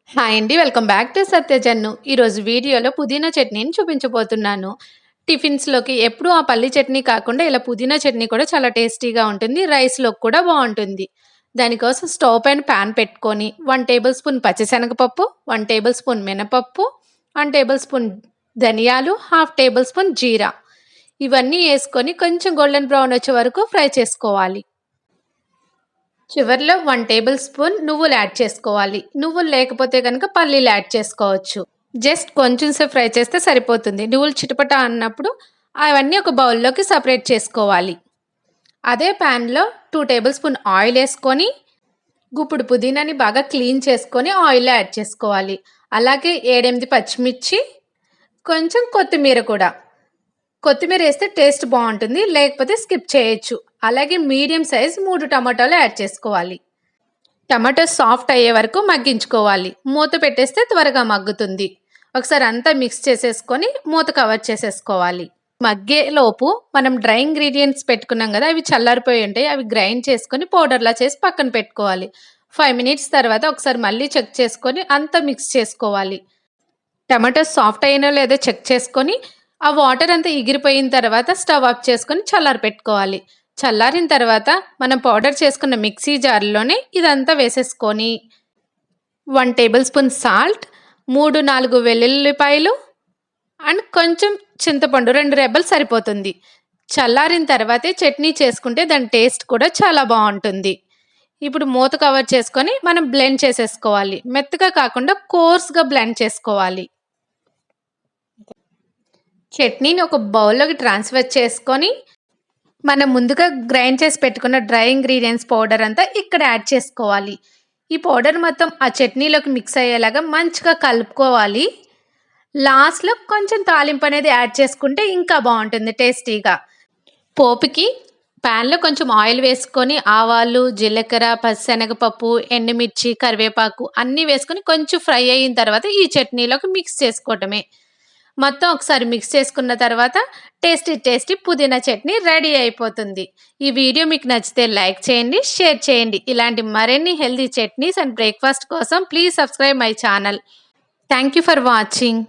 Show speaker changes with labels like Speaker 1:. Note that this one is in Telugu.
Speaker 1: హాయ్ అండి. వెల్కమ్ బ్యాక్ టు సత్యజన్ను. ఈరోజు వీడియోలో పుదీనా చట్నీని చూపించబోతున్నాను. టిఫిన్స్‌లోకి ఎప్పుడూ ఆ పల్లి చట్నీ కాకుండా ఇలా పుదీనా చట్నీ కూడా చాలా టేస్టీగా ఉంటుంది. రైస్‌లోకి కూడా బావుంటుంది. దానికోసం స్టవ్ పైన పాన్ పెట్టుకొని 1 టేబుల్ స్పూన్ పచ్చిశనగపప్పు, 1 టేబుల్ స్పూన్ మినపప్పు, 1 టేబుల్ స్పూన్ ధనియాలు, హాఫ్ టేబుల్ స్పూన్ జీరా ఇవన్నీ యేసుకొని కొంచెం గోల్డెన్ బ్రౌన్ వచ్చే వరకు ఫ్రై చేసుకోవాలి. చివర్లో 1 టేబుల్ స్పూన్ నువ్వులు యాడ్ చేసుకోవాలి. నువ్వులు లేకపోతే గనక పల్లీలు యాడ్ చేసుకోవచ్చు. జస్ట్ కొంచెం సేపు ఫ్రై చేస్తే సరిపోతుంది. నువ్వులు చిటపట అన్నప్పుడు అవన్నీ ఒక బౌల్‌లోకి సెపరేట్ చేసుకోవాలి. అదే పాన్‌లో 2 టేబుల్ స్పూన్ ఆయిల్ యేసుకొని, గుప్పుడు పుదీనాని బాగా క్లీన్ చేసుకొని ఆయిల్‌లో యాడ్ చేసుకోవాలి. అలాగే 7, 8 పచ్చిమిర్చి, కొంచెం కొత్తిమీర కూడా. కొత్తిమీరేస్తే టేస్ట్ బావుంటుంది. లేకపోతే స్కిప్ చేయొచ్చు. అలాగే మీడియం సైజ్ 3 టమాటాలు యాడ్ చేసుకోవాలి. టమాటో సాఫ్ట్ అయ్యే వరకు మగ్గించుకోవాలి. మూత పెట్టేస్తే త్వరగా మగ్గుతుంది. ఒకసారి అంతా మిక్స్ చేసేసుకొని మూత కవర్ చేసేసుకోవాలి. మగ్గేలోపు మనం డ్రై ఇంగ్రీడియెంట్స్ పెట్టుకున్నాం కదా! అవి చల్లారిపోయి ఉంటాయి. అవి గ్రైండ్ చేసుకొని పౌడర్‌లా చేసి పక్కన పెట్టుకోవాలి. 5 మినిట్స్ తర్వాత ఒకసారి మళ్ళీ చెక్ చేసుకొని అంతా మిక్స్ చేసుకోవాలి. టమాటోస్ సాఫ్ట్ అయినో లేదో చెక్ చేసుకొని, ఆ వాటర్ అంతా ఎగిరిపోయిన తర్వాత స్టవ్ ఆఫ్ చేసుకొని చల్లారపెట్టుకోవాలి. చల్లారిన తర్వాత మనం పౌడర్ చేసుకున్న మిక్సీ జార్‌లోనే ఇదంతా వేసేసుకొని 1 టేబుల్ స్పూన్ సాల్ట్, 3, 4 వెల్లుల్లిపాయలు అండ్ కొంచెం చింతపండు 2 రెబ్బలు సరిపోతుంది. చల్లారిన తర్వాతే చట్నీ చేసుకుంటే దాని టేస్ట్ కూడా చాలా బావుంటుంది. ఇప్పుడు మూత కవర్ చేసుకొని మనం బ్లెండ్ చేసేసుకోవాలి. మెత్తగా కాకుండా కోర్స్‌గా బ్లెండ్ చేసుకోవాలి. చట్నీని ఒక బౌల్‌లోకి ట్రాన్స్‌ఫర్ చేసుకొని, మనం ముందుగా గ్రైండ్ చేసి పెట్టుకున్న డ్రై ఇంగ్రీడియెంట్స్ పౌడర్ అంతా ఇక్కడ యాడ్ చేసుకోవాలి. ఈ పౌడర్ మొత్తం ఆ చట్నీలోకి మిక్స్ అయ్యేలాగా మంచిగా కలుపుకోవాలి. లాస్ట్‌లో కొంచెం తాలింపు అనేది యాడ్ చేసుకుంటే ఇంకా బావుంటుంది టేస్టీగా. పోపుకి పాన్‌లో కొంచెం ఆయిల్ వేసుకొని ఆవాలు, జీలకర్ర, పచ్చిశనగపప్పు, ఎండుమిర్చి, కరివేపాకు అన్నీ వేసుకొని కొంచెం ఫ్రై అయిన తర్వాత ఈ చట్నీలోకి మిక్స్ చేసుకోవటమే. మొత్తం ఒకసారి మిక్స్ చేసుకున్న తర్వాత టేస్టీ పుదీనా చట్నీ రెడీ అయిపోతుంది. ఈ వీడియో మీకు నచ్చితే లైక్ చేయండి, షేర్ చేయండి. ఇలాంటి మరిన్ని హెల్తీ చట్నీస్ అండ్ బ్రేక్‌ఫాస్ట్ కోసం please subscribe my channel. Thank you for watching.